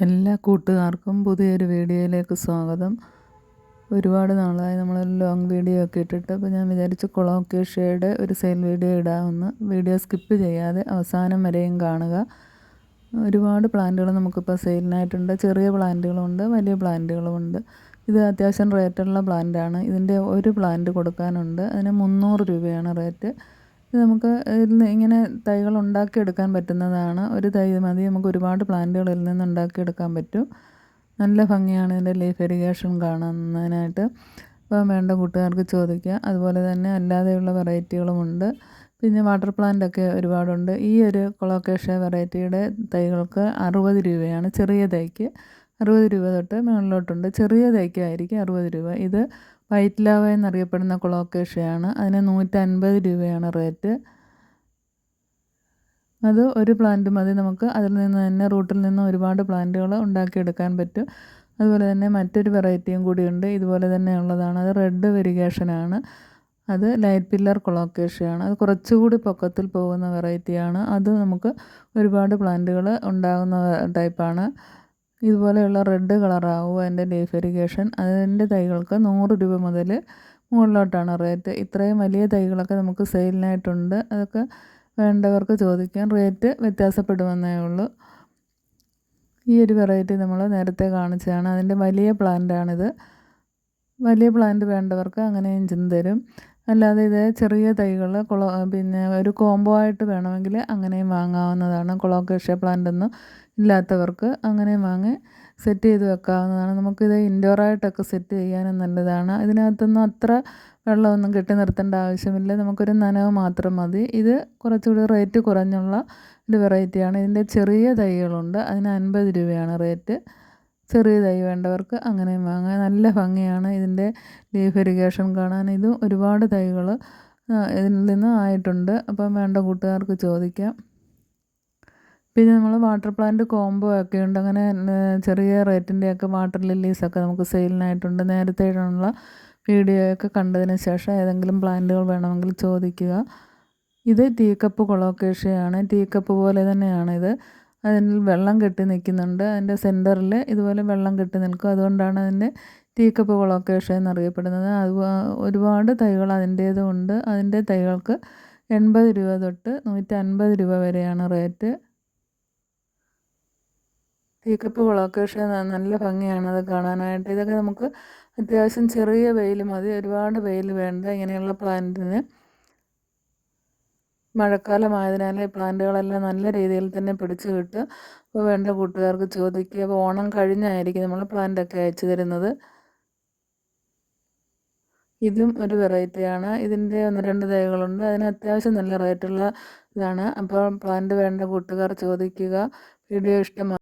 എല്ലാ കൂട്ടുകാർക്കും പുതിയൊരു വീഡിയോയിലേക്ക് സ്വാഗതം. ഒരുപാട് നാളായി നമ്മൾ ലോങ് വീഡിയോ ഒക്കെ ഇട്ടിട്ട്, അപ്പോൾ ഞാൻ വിചാരിച്ചു കൊളോക്കേഷ്യയുടെ ഒരു സെയിൽ വീഡിയോ ഇടാമെന്ന്. വീഡിയോ സ്കിപ്പ് ചെയ്യാതെ അവസാനം വരെയും കാണുക. ഒരുപാട് പ്ലാന്റുകൾ നമുക്കിപ്പോൾ സെയിലിനായിട്ടുണ്ട്. ചെറിയ പ്ലാന്റുകളുമുണ്ട്, വലിയ പ്ലാന്റുകളുമുണ്ട്. ഇത് അത്യാവശ്യം റേറ്റുള്ള പ്ലാന്റാണ്. ഇതിൻ്റെ ഒരു പ്ലാന്റ് കൊടുക്കാനുണ്ട്. അതിന് 300 രൂപയാണ് റേറ്റ്. ഇത് നമുക്ക് ഇങ്ങനെ തൈകൾ ഉണ്ടാക്കിയെടുക്കാൻ പറ്റുന്നതാണ്. ഒരു തൈ മതി, നമുക്ക് ഒരുപാട് പ്ലാന്റുകൾ ഇതിൽ നിന്ന് ഉണ്ടാക്കിയെടുക്കാൻ പറ്റും. നല്ല ഭംഗിയാണ് ഇതിൻ്റെ ലീഫ് ഇറിഗേഷൻ കാണുന്നതിനായിട്ട്. അപ്പോൾ വേണ്ട കൂട്ടുകാർക്ക് ചോദിക്കുക. അതുപോലെ തന്നെ അല്ലാതെയുള്ള വെറൈറ്റികളുമുണ്ട്. പിന്നെ വാട്ടർ പ്ലാന്റൊക്കെ ഒരുപാടുണ്ട്. ഈ ഒരു കൊളോക്കേഷ്യ വെറൈറ്റിയുടെ തൈകൾക്ക് 60 രൂപയാണ്. ചെറിയ തൈക്ക് 60 രൂപ തൊട്ട് മുകളിലോട്ടുണ്ട്. ചെറിയ തൈക്കായിരിക്കും 60 രൂപ. ഇത് വൈറ്റ് ലാവ എന്നറിയപ്പെടുന്ന കൊളോക്കേഷ്യയാണ്. അതിന് 150 രൂപയാണ് റേറ്റ്. അത് ഒരു പ്ലാന്റ് മതി നമുക്ക്. അതിൽ നിന്ന് തന്നെ റൂട്ടിൽ നിന്ന് ഒരുപാട് പ്ലാന്റുകൾ ഉണ്ടാക്കിയെടുക്കാൻ പറ്റും. അതുപോലെ തന്നെ മറ്റൊരു വെറൈറ്റിയും കൂടിയുണ്ട്. ഇതുപോലെ തന്നെ ഉള്ളതാണ്. അത് റെഡ് വെരിഗേഷനാണ്. അത് ലൈറ്റ് പില്ലർ കൊളോക്കേഷ്യയാണ്. അത് കുറച്ചുകൂടി പൊക്കത്തിൽ പോകുന്ന വെറൈറ്റിയാണ്. അത് നമുക്ക് ഒരുപാട് പ്ലാന്റുകൾ ഉണ്ടാകുന്ന ടൈപ്പാണ്. ഇതുപോലെയുള്ള റെഡ് കളറാവും അതിൻ്റെ ലീഫ് ഇറിഗേഷൻ. അതിൻ്റെ തൈകൾക്ക് 100 രൂപ മുതൽ മുകളിലോട്ടാണ് റേറ്റ്. ഇത്രയും വലിയ തൈകളൊക്കെ നമുക്ക് സെയിലിനായിട്ടുണ്ട്. അതൊക്കെ വേണ്ടവർക്ക് ചോദിക്കാം. റേറ്റ് വ്യത്യാസപ്പെടുമെന്നേ ഉള്ളൂ. ഈ ഒരു വെറൈറ്റി നമ്മൾ നേരത്തെ കാണിച്ചതാണ്. അതിൻ്റെ വലിയ പ്ലാന്റാണിത്. വലിയ പ്ലാന്റ് വേണ്ടവർക്ക് അങ്ങനെയും തരും. അല്ലാതെ ഇത് ചെറിയ തൈകൾ പിന്നെ ഒരു കോംബോ ആയിട്ട് വേണമെങ്കിൽ അങ്ങനെയും വാങ്ങാവുന്നതാണ്. കൊളോക്കേഷ്യ പ്ലാന്റ് ഒന്നും ഇല്ലാത്തവർക്ക് അങ്ങനെയും വാങ്ങി സെറ്റ് ചെയ്ത് വെക്കാവുന്നതാണ്. നമുക്കിത് ഇൻഡോറായിട്ടൊക്കെ സെറ്റ് ചെയ്യാനും നല്ലതാണ്. ഇതിനകത്തൊന്നും അത്ര വെള്ളമൊന്നും കെട്ടി നിർത്തേണ്ട ആവശ്യമില്ല. നമുക്കൊരു നനവ് മാത്രം മതി. ഇത് കുറച്ചുകൂടി റേറ്റ് കുറഞ്ഞുള്ള ഒരു വെറൈറ്റിയാണ്. ഇതിൻ്റെ ചെറിയ തൈകളുണ്ട്. അതിന് 50 രൂപയാണ് റേറ്റ്. ചെറിയ തൈ വേണ്ടവർക്ക് അങ്ങനെയും വാങ്ങാം. നല്ല ഭംഗിയാണ് ഇതിൻ്റെ ലീഫ് ഇറിഗേഷൻ കാണാൻ. ഇതും ഒരുപാട് തൈകൾ ഇതിൽ നിന്ന് ആയിട്ടുണ്ട്. അപ്പം വേണ്ട കൂട്ടുകാർക്ക് ചോദിക്കാം. പിന്നെ നമ്മൾ വാട്ടർ പ്ലാന്റ് കോംബോ ഒക്കെ ഉണ്ട്. അങ്ങനെ ചെറിയ റേറ്റിൻ്റെയൊക്കെ വാട്ടർ ലില്ലീസൊക്കെ നമുക്ക് സെയിലിനായിട്ടുണ്ട്. നേരത്തെയുള്ള വീഡിയോയൊക്കെ കണ്ടതിന് ശേഷം ഏതെങ്കിലും പ്ലാന്റുകൾ വേണമെങ്കിൽ ചോദിക്കുക. ഇത് ടീ കപ്പ് കൊളോക്കേഷ്യയാണ്. ടീ കപ്പ് പോലെ തന്നെയാണിത്. അതിൽ വെള്ളം കെട്ടി നിൽക്കുന്നുണ്ട്. അതിൻ്റെ സെൻറ്ററിൽ ഇതുപോലെ വെള്ളം കെട്ടി നിൽക്കും. അതുകൊണ്ടാണ് അതിൻ്റെ ടീ കപ്പ് കൊളോക്കേഷ്യ എന്നറിയപ്പെടുന്നത്. അത് ഒരുപാട് തൈകൾ അതിൻ്റേതും ഉണ്ട്. അതിൻ്റെ തൈകൾക്ക് 80 രൂപ തൊട്ട് 150 രൂപ വരെയാണ് റേറ്റ്. ടീ കപ്പ് കൊളോക്കേഷ്യ നല്ല ഭംഗിയാണ് അത് കാണാനായിട്ട്. ഇതൊക്കെ നമുക്ക് അത്യാവശ്യം ചെറിയ വെയിൽ മതി, ഒരുപാട് വെയിൽ വേണ്ട ഇങ്ങനെയുള്ള പ്ലാന്റിന്. മഴക്കാലമായതിനാൽ പ്ലാന്റുകളെല്ലാം നല്ല രീതിയിൽ തന്നെ പിടിച്ചു കിട്ടും. അപ്പോൾ വേണ്ട കൂട്ടുകാർക്ക് ചോദിക്കുക. അപ്പോൾ ഓണം കഴിഞ്ഞായിരിക്കും നമ്മൾ പ്ലാന്റൊക്കെ അയച്ചു തരുന്നത്. ഇതും ഒരു വെറൈറ്റിയാണ്. ഇതിൻ്റെ 1-2 തൈകളുണ്ട്. അതിന് അത്യാവശ്യം നല്ല റേറ്റുള്ള ഇതാണ്. അപ്പോൾ പ്ലാന്റ് വേണ്ട കൂട്ടുകാർ ചോദിക്കുക. വീഡിയോ ഇഷ്ടമായി